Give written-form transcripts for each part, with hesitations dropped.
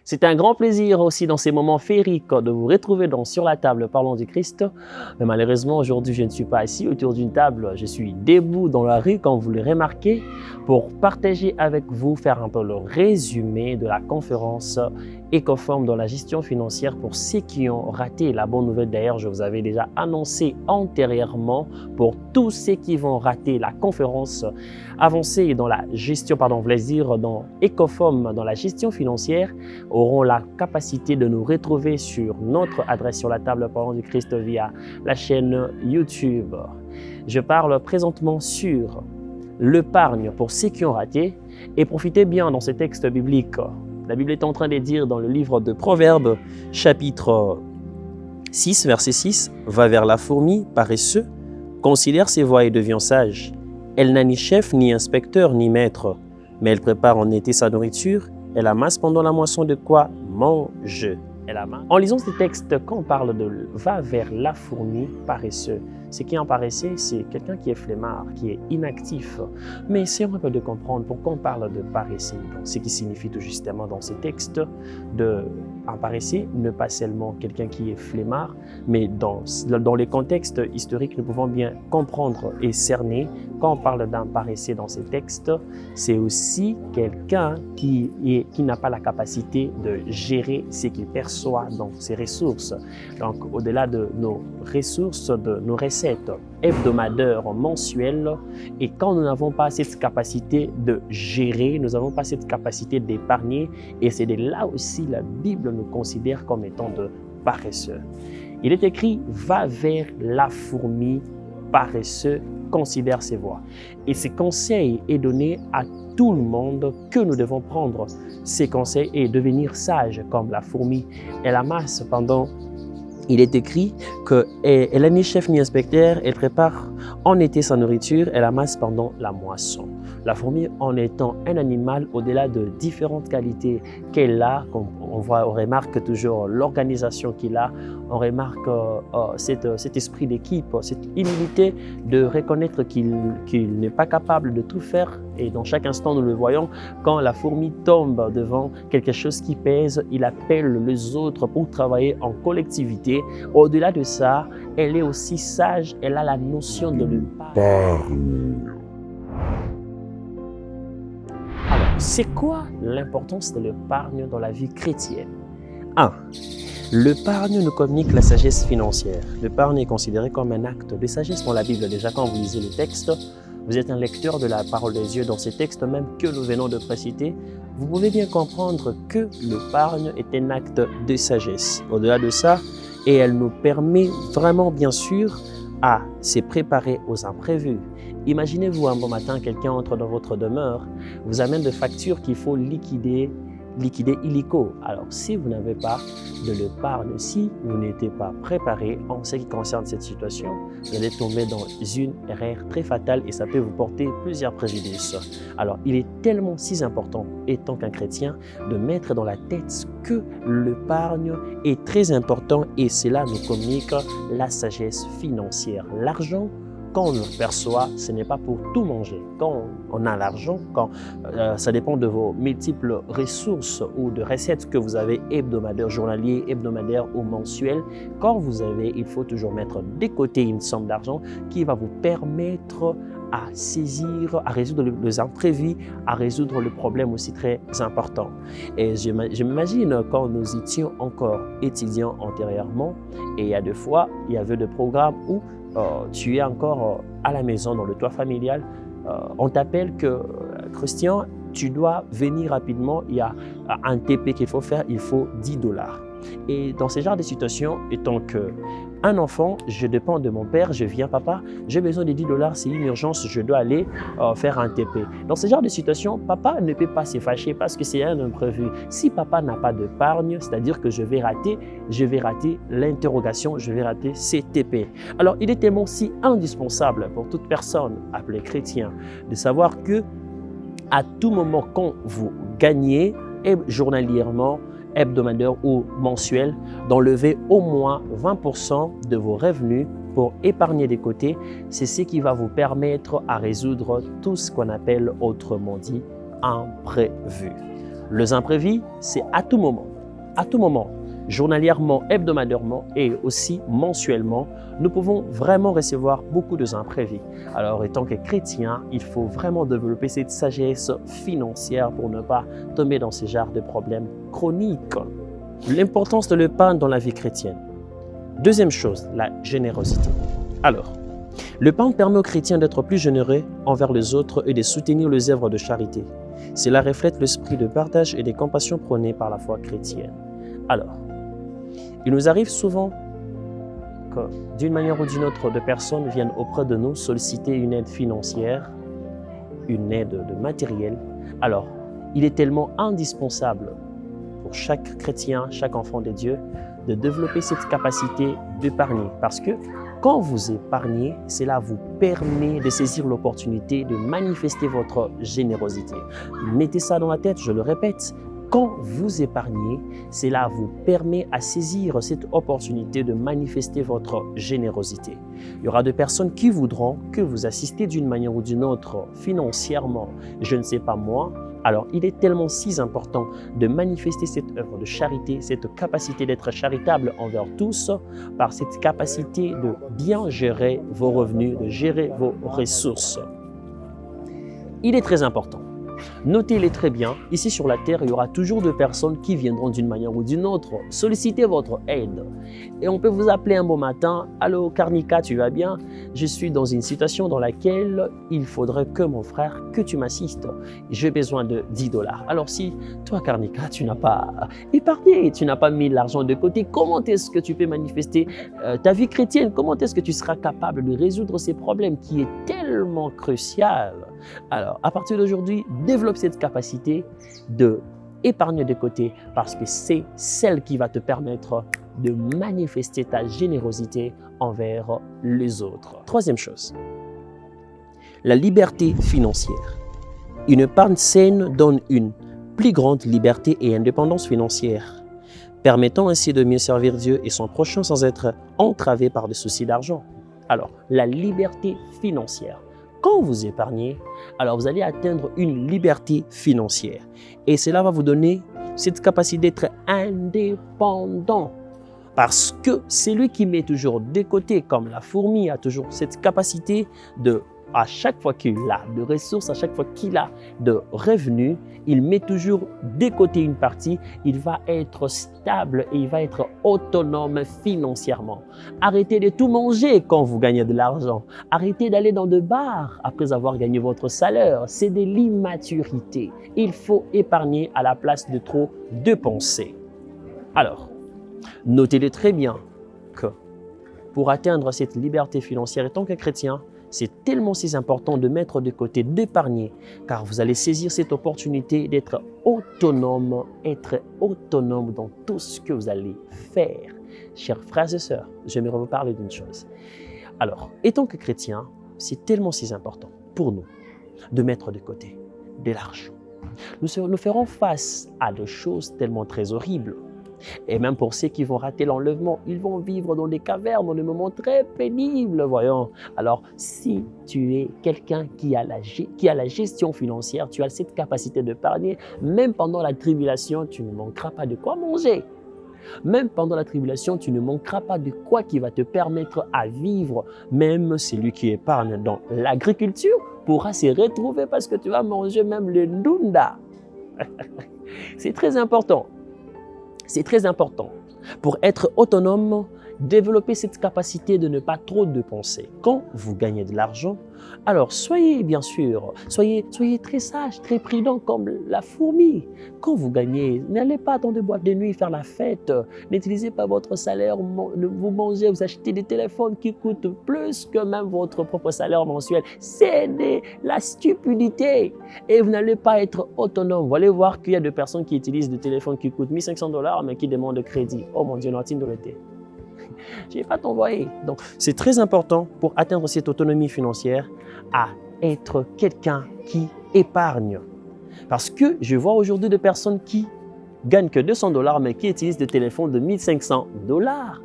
C'est un grand plaisir aussi dans ces moments féeriques de vous retrouver Sur la table parlons du Christ. Mais malheureusement, aujourd'hui, je ne suis pas assis autour d'une table. Je suis debout dans la rue, comme vous le remarquez, pour partager avec vous, faire un peu le résumé de la conférence Ecoform dans la gestion financière pour ceux qui ont raté. La bonne nouvelle d'ailleurs, je vous avais déjà annoncé antérieurement pour tous ceux qui vont rater la conférence avancée dans la gestion, dans Ecoform dans la gestion financière, auront la capacité de nous retrouver sur notre adresse Sur la table parlons du Christ via la chaîne YouTube. Je parle présentement sur l'épargne pour ceux qui ont raté et profitez bien dans ce texte biblique. La Bible est en train de dire dans le livre de Proverbes, chapitre 6, verset 6, « Va vers la fourmi, paresseux, considère ses voies et deviens sage. Elle n'a ni chef, ni inspecteur, ni maître, mais elle prépare en été sa nourriture, elle amasse pendant la moisson de quoi mange. » En lisant ce texte, quand on parle de « va vers la fourmi, paresseux », ce qui est paresseux, c'est quelqu'un qui est flemmard, qui est inactif. Mais essayons un peu de comprendre pourquoi on parle de paresseux. Donc, ce qui signifie tout justement dans ces textes un paresseux, ne pas seulement quelqu'un qui est flemmard, mais dans les contextes historiques, nous pouvons bien comprendre et cerner quand on parle d'un paresseux dans ces textes, c'est aussi quelqu'un qui n'a pas la capacité de gérer ce qu'il perçoit dans ses ressources. Donc, au-delà de nos ressources, de nos recettes hebdomadaires, mensuelles, et quand nous n'avons pas cette capacité de gérer, nous n'avons pas cette capacité d'épargner, et c'est de là aussi la Bible nous considère comme étant de paresseux. Il est écrit « Va vers la fourmi, paresseux, considère ses voies ». Et ce conseil est donné à tout le monde que nous devons prendre ces conseils et devenir sages comme la fourmi. Elle amasse pendant... Il est écrit qu'elle n'a ni chef ni inspecteur, elle prépare en été sa nourriture, elle amasse pendant la moisson. La fourmi, en étant un animal au-delà de différentes qualités qu'elle a, on remarque toujours l'organisation qu'il a, on remarque cet esprit d'équipe, cette humilité de reconnaître qu'il n'est pas capable de tout faire. Et dans chaque instant, nous le voyons, quand la fourmi tombe devant quelque chose qui pèse, il appelle les autres pour travailler en collectivité. Au-delà de ça, elle est aussi sage, elle a la notion de l'épargne. Alors, c'est quoi l'importance de l'épargne dans la vie chrétienne? 1. L'épargne nous communique la sagesse financière. L'épargne est considérée comme un acte de sagesse dans la Bible. Déjà, quand vous lisez le texte, vous êtes un lecteur de la parole des Dieu dans ces textes même que nous venons de préciter. Vous pouvez bien comprendre que l'épargne est un acte de sagesse. Au-delà de ça, et elle nous permet vraiment, bien sûr, à se préparer aux imprévus. Imaginez-vous un bon matin, quelqu'un entre dans votre demeure, vous amène des factures qu'il faut liquider illico. Alors, si vous n'avez pas de l'épargne, si vous n'êtes pas préparé en ce qui concerne cette situation, vous allez tomber dans une erreur très fatale et ça peut vous porter plusieurs préjudices. Alors, il est tellement si important, étant qu'un chrétien, de mettre dans la tête que l'épargne est très important et cela nous communique la sagesse financière. L'argent, quand on le perçoit, ce n'est pas pour tout manger. Quand on a l'argent, ça dépend de vos multiples ressources ou de recettes que vous avez hebdomadaires, journaliers, hebdomadaires ou mensuels. Quand vous avez, il faut toujours mettre de côté une somme d'argent qui va vous permettre à saisir, à résoudre les imprévus, à résoudre le problème aussi très important. Et je m'imagine quand nous étions encore étudiants antérieurement, et il y a des fois, il y avait des programmes où tu es encore à la maison, dans le toit familial, on t'appelle que Christian, tu dois venir rapidement, il y a un TP qu'il faut faire, il faut $10. Et dans ce genre de situation, étant qu'un enfant, je dépends de mon père, je viens, papa, j'ai besoin de $10, c'est une urgence, je dois aller faire un TP. Dans ce genre de situation, papa ne peut pas se fâcher parce que c'est un imprévu. Si papa n'a pas d'épargne, c'est-à-dire que je vais rater l'interrogation, je vais rater ces TP. Alors, il est tellement si indispensable pour toute personne appelée chrétien de savoir que à tout moment, quand vous gagnez journalièrement, hebdomadaire ou mensuel, d'enlever au moins 20% de vos revenus pour épargner des côtés. C'est ce qui va vous permettre à résoudre tout ce qu'on appelle autrement dit imprévu. Les imprévus, c'est à tout moment. à tout moment, journalièrement, hebdomadairement et aussi mensuellement, nous pouvons vraiment recevoir beaucoup de imprévus. Alors, étant que chrétien, il faut vraiment développer cette sagesse financière pour ne pas tomber dans ce genre de problèmes chroniques. L'importance de l'épargne dans la vie chrétienne. Deuxième chose, la générosité. Alors, l'épargne permet aux chrétiens d'être plus généreux envers les autres et de soutenir les œuvres de charité. Cela reflète l'esprit de partage et de compassion prôné par la foi chrétienne. Alors, il nous arrive souvent que, d'une manière ou d'une autre, des personnes viennent auprès de nous solliciter une aide financière, une aide de matériel. Alors, il est tellement indispensable pour chaque chrétien, chaque enfant de Dieu, de développer cette capacité d'épargner. Parce que quand vous épargnez, cela vous permet de saisir l'opportunité de manifester votre générosité. Mettez ça dans la tête, je le répète. Quand vous épargnez, cela vous permet à saisir cette opportunité de manifester votre générosité. Il y aura des personnes qui voudront que vous assistez d'une manière ou d'une autre financièrement. Je ne sais pas moi. Alors, il est tellement si important de manifester cette œuvre de charité, cette capacité d'être charitable envers tous, par cette capacité de bien gérer vos revenus, de gérer vos ressources. Il est très important. Notez-les très bien, ici sur la terre, il y aura toujours des personnes qui viendront d'une manière ou d'une autre solliciter votre aide. Et on peut vous appeler un beau matin, « Allô Karnika, tu vas bien? Je suis dans une situation dans laquelle il faudrait que mon frère, que tu m'assistes. J'ai besoin de 10 $. Alors si toi Karnika, tu n'as pas épargné, tu n'as pas mis l'argent de côté, comment est-ce que tu peux manifester ta vie chrétienne? Comment est-ce que tu seras capable de résoudre ces problèmes qui est tellement crucial? Alors, à partir d'aujourd'hui, développe cette capacité de épargner de côté parce que c'est celle qui va te permettre de manifester ta générosité envers les autres. Troisième chose, la liberté financière. Une épargne saine donne une plus grande liberté et indépendance financière, permettant ainsi de mieux servir Dieu et son prochain sans être entravé par des soucis d'argent. Alors, la liberté financière. Quand vous épargnez, alors vous allez atteindre une liberté financière. Et cela va vous donner cette capacité d'être indépendant. Parce que c'est lui qui met toujours de côté, comme la fourmi a toujours cette capacité de, à chaque fois qu'il a de ressources, à chaque fois qu'il a de revenus, il met toujours de côté une partie, il va être stable et il va être autonome financièrement. Arrêtez de tout manger quand vous gagnez de l'argent. Arrêtez d'aller dans des bars après avoir gagné votre salaire. C'est de l'immaturité. Il faut épargner à la place de trop dépenser. Alors, notez-le très bien que pour atteindre cette liberté financière en tant que chrétien, c'est tellement si important de mettre de côté, d'épargner, car vous allez saisir cette opportunité d'être autonome dans tout ce que vous allez faire. Chers frères et sœurs, j'aimerais vous parler d'une chose. Alors, étant que chrétien, c'est tellement si important pour nous de mettre de côté de l'argent. Nous ferons face à des choses tellement très horribles. Et même pour ceux qui vont rater l'enlèvement, ils vont vivre dans des cavernes, dans des moments très pénibles, voyons. Alors, si tu es quelqu'un qui a la gestion financière, tu as cette capacité d'épargner, même pendant la tribulation, tu ne manqueras pas de quoi manger. Même pendant la tribulation, tu ne manqueras pas de quoi qui va te permettre à vivre. Même celui qui épargne dans l'agriculture pourra se retrouver parce que tu vas manger même le ndunda. C'est très important. C'est très important. Pour être autonome, développer cette capacité de ne pas trop dépenser. Quand vous gagnez de l'argent, alors soyez bien sûr, soyez très sage, très prudent comme la fourmi. Quand vous gagnez, n'allez pas dans des boîtes de nuit faire la fête. N'utilisez pas votre salaire, vous mangez, vous achetez des téléphones qui coûtent plus que même votre propre salaire mensuel. C'est de la stupidité et vous n'allez pas être autonome. Vous allez voir qu'il y a des personnes qui utilisent des téléphones qui coûtent 1500 $ mais qui demandent de crédit. Oh mon Dieu, Nantine de l'été. Je ne vais pas t'envoyer. Donc, c'est très important pour atteindre cette autonomie financière à être quelqu'un qui épargne. Parce que je vois aujourd'hui des personnes qui gagnent que 200 $ mais qui utilisent des téléphones de 1500 $.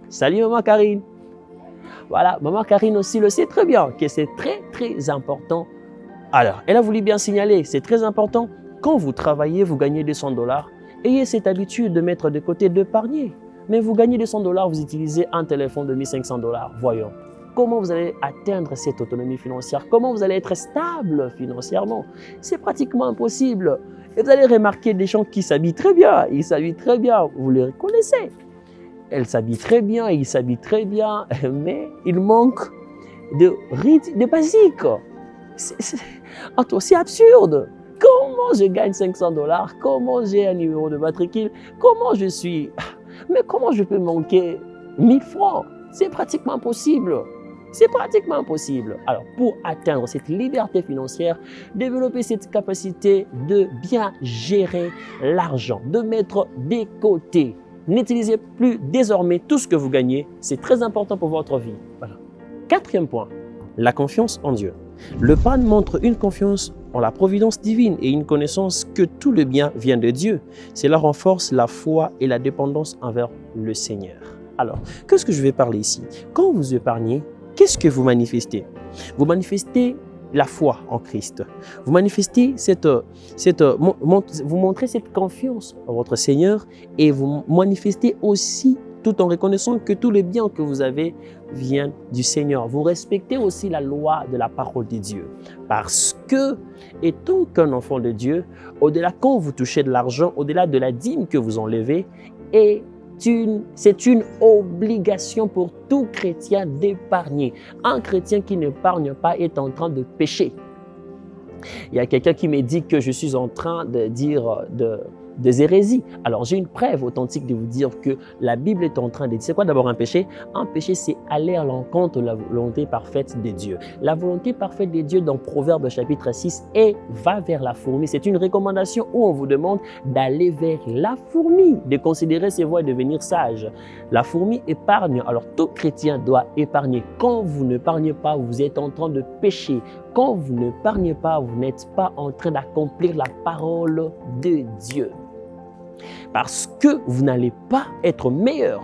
Salut maman Karine. Voilà, maman Karine aussi le sait très bien que c'est très important. Alors, elle a voulu bien signaler, c'est très important. Quand vous travaillez, vous gagnez 200 $. Ayez cette habitude de mettre de côté, d'épargner. Mais vous gagnez 200 $, vous utilisez un téléphone de 1500 $. Voyons. Comment vous allez atteindre cette autonomie financière? Comment vous allez être stable financièrement? C'est pratiquement impossible. Et vous allez remarquer des gens qui s'habillent très bien. Ils s'habillent très bien. Vous les reconnaissez. Elles s'habillent très bien, ils s'habillent très bien, mais il manque de basique. C'est absurde. Comment je gagne 500 $? Comment j'ai un numéro de matricule? Comment je suis? Mais comment je peux manquer 1000 francs? C'est pratiquement impossible. C'est pratiquement impossible. Alors, pour atteindre cette liberté financière, développer cette capacité de bien gérer l'argent, de mettre des côtés. N'utilisez plus désormais tout ce que vous gagnez. C'est très important pour votre vie. Voilà. 4e point, la confiance en Dieu. Le PAN montre une confiance en la providence divine et une connaissance que tout le bien vient de Dieu. Cela renforce la foi et la dépendance envers le Seigneur. Alors, qu'est-ce que je vais parler ici? Quand vous épargnez, qu'est-ce que vous manifestez? Vous manifestez la foi en Christ. Vous manifestez vous montrez cette confiance en votre Seigneur et vous manifestez aussi tout en reconnaissant que tous les biens que vous avez viennent du Seigneur. Vous respectez aussi la loi de la parole de Dieu. Parce que, étant qu'un enfant de Dieu, au-delà quand vous touchez de l'argent, au-delà de la dîme que vous enlevez, c'est une obligation pour tout chrétien d'épargner. Un chrétien qui n'épargne pas est en train de pécher. Il y a quelqu'un qui me dit que je suis en train de dire des hérésies. Alors, j'ai une preuve authentique de vous dire que la Bible est en train de dire, c'est quoi d'abord un péché? Un péché, c'est aller à l'encontre de la volonté parfaite de Dieu. La volonté parfaite de Dieu dans Proverbes chapitre 6 va vers la fourmi. C'est une recommandation où on vous demande d'aller vers la fourmi, de considérer ses voies et de devenir sage. La fourmi épargne. Alors, tout chrétien doit épargner. Quand vous n'épargnez pas, vous êtes en train de pécher. Quand vous n'épargnez pas, vous n'êtes pas en train d'accomplir la parole de Dieu. Parce que vous n'allez pas être meilleur.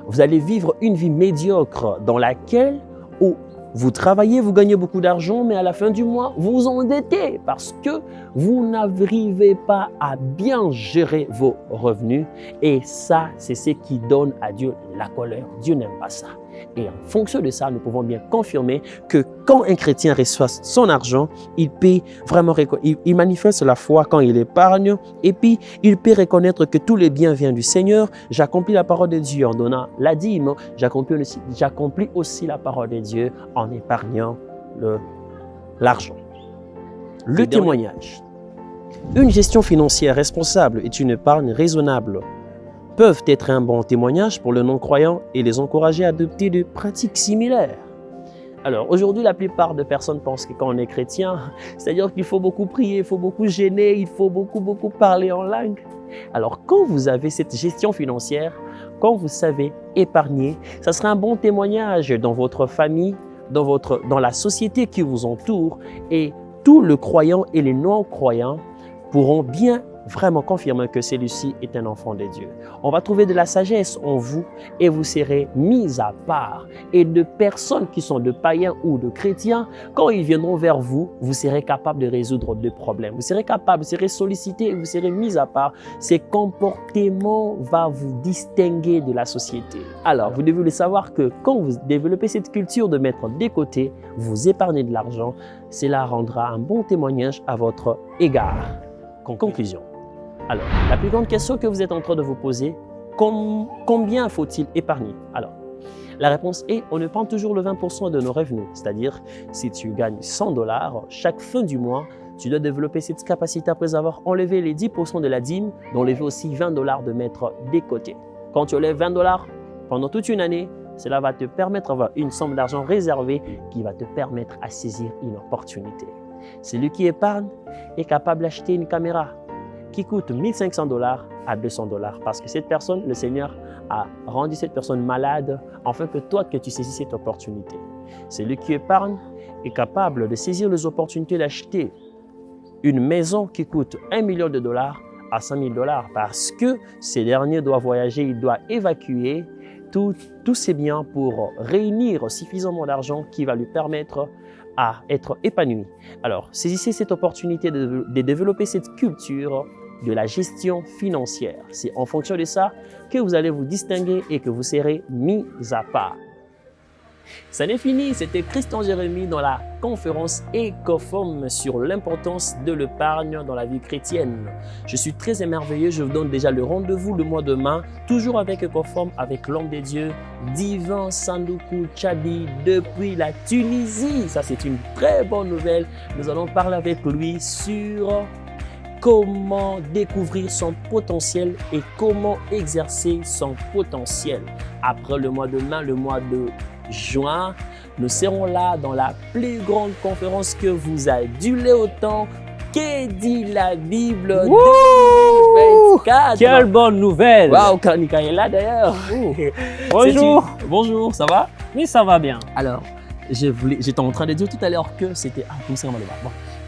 Vous allez vivre une vie médiocre dans laquelle vous travaillez, vous gagnez beaucoup d'argent, mais à la fin du mois, vous vous endettez parce que vous n'arrivez pas à bien gérer vos revenus. Et ça, c'est ce qui donne à Dieu la colère. Dieu n'aime pas ça. Et en fonction de ça, nous pouvons bien confirmer que quand un chrétien reçoit son argent, il peut vraiment il manifeste la foi quand il épargne et puis il peut reconnaître que tous les biens viennent du Seigneur. J'accomplis la parole de Dieu en donnant la dîme. J'accomplis aussi la parole de Dieu en épargnant l'argent. Le témoignage. Une gestion financière responsable et une épargne raisonnable peuvent être un bon témoignage pour le non-croyant et les encourager à adopter des pratiques similaires. Alors, aujourd'hui, la plupart des personnes pensent que quand on est chrétien, c'est-à-dire qu'il faut beaucoup prier, il faut beaucoup gêner, il faut beaucoup parler en langue. Alors, quand vous avez cette gestion financière, quand vous savez épargner, ça sera un bon témoignage dans votre famille, dans la société qui vous entoure, et tous les croyants et les non-croyants pourront bien vraiment confirmer que celui-ci est un enfant de Dieu. On va trouver de la sagesse en vous et vous serez mis à part. Et de personnes qui sont de païens ou de chrétiens, quand ils viendront vers vous, vous serez capable de résoudre des problèmes. Vous serez capable, vous serez sollicité et vous serez mis à part. Ces comportements vont vous distinguer de la société. Alors, vous devez le savoir que quand vous développez cette culture de mettre des côtés, vous épargnez de l'argent, cela rendra un bon témoignage à votre égard. Conclusion. Alors, la plus grande question que vous êtes en train de vous poser, combien faut-il épargner? Alors, la réponse est, on épargne toujours le 20% de nos revenus. C'est-à-dire, si tu gagnes 100 $, chaque fin du mois, tu dois développer cette capacité après avoir enlevé les 10% de la dîme, d'enlever aussi 20 $ de mettre des côtés. Quand tu enlèves 20 $ pendant toute une année, cela va te permettre d'avoir une somme d'argent réservée qui va te permettre à saisir une opportunité. Celui qui épargne est capable d'acheter une caméra qui coûte 1500 $ à 200 $ parce que cette personne, le Seigneur a rendu cette personne malade afin que toi, que tu saisis cette opportunité. Celui qui épargne est capable de saisir les opportunités d'acheter une maison qui coûte 1 million de $ à 5 000 $ parce que ces derniers doivent voyager, il doit évacuer tous ses biens pour réunir suffisamment d'argent qui va lui permettre à être épanoui. Alors, saisissez cette opportunité de développer cette culture de la gestion financière. C'est en fonction de ça que vous allez vous distinguer et que vous serez mis à part. Ça n'est fini, c'était Christian Jérémy dans la conférence Ecofom sur l'importance de l'épargne dans la vie chrétienne. Je suis très émerveillé, je vous donne déjà le rendez-vous le mois de mai, toujours avec Ecofom, avec l'homme de Dieu, Divan Sandoukou Tchabi, depuis la Tunisie. Ça, c'est une très bonne nouvelle. Nous allons parler avec lui sur comment découvrir son potentiel et comment exercer son potentiel. Après le mois de mai, le mois de juin, nous serons là dans la plus grande conférence que vous adulez autant. Que dit la Bible 2024? Quelle bonne nouvelle! Waouh, Kanika est là d'ailleurs. Bonjour! Bonjour, ça va? Oui, ça va bien. Alors, j'étais en train de dire tout à l'heure que c'était... Ah, tout ça, bon.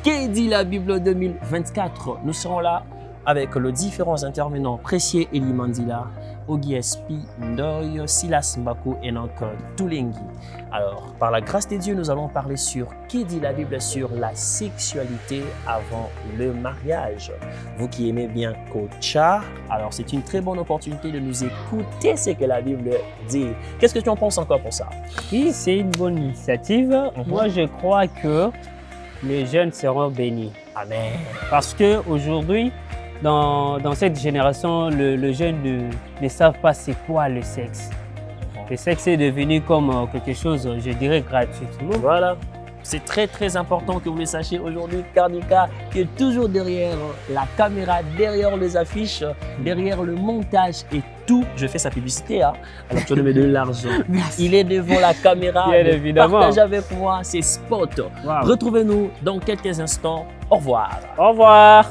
Que dit la Bible 2024? Nous serons là avec les différents intervenants Précieux Eli Mandila, Ogi Espi, Ndoy, Silas Mbako et encore Toulengi. Alors, par la grâce de Dieu, nous allons parler sur qui dit la Bible sur la sexualité avant le mariage. Vous qui aimez bien Kocha, alors c'est une très bonne opportunité de nous écouter ce que la Bible dit. Qu'est-ce que tu en penses encore pour ça? Oui, c'est une bonne initiative. Moi, je crois que les jeunes seront bénis. Amen. Parce qu'aujourd'hui, dans cette génération, les jeunes ne savent pas c'est quoi le sexe. Le sexe est devenu comme quelque chose, je dirais, gratuitement. Voilà. C'est très très important que vous le sachiez aujourd'hui, Karnika, qui est toujours derrière la caméra, derrière les affiches, derrière le montage et tout. Je fais sa publicité, hein. Alors tu vas me donner l'argent. Il est devant la caméra. Bien évidemment. Partagez avec moi ses spots. Wow. Retrouvez-nous dans quelques instants. Au revoir. Au revoir.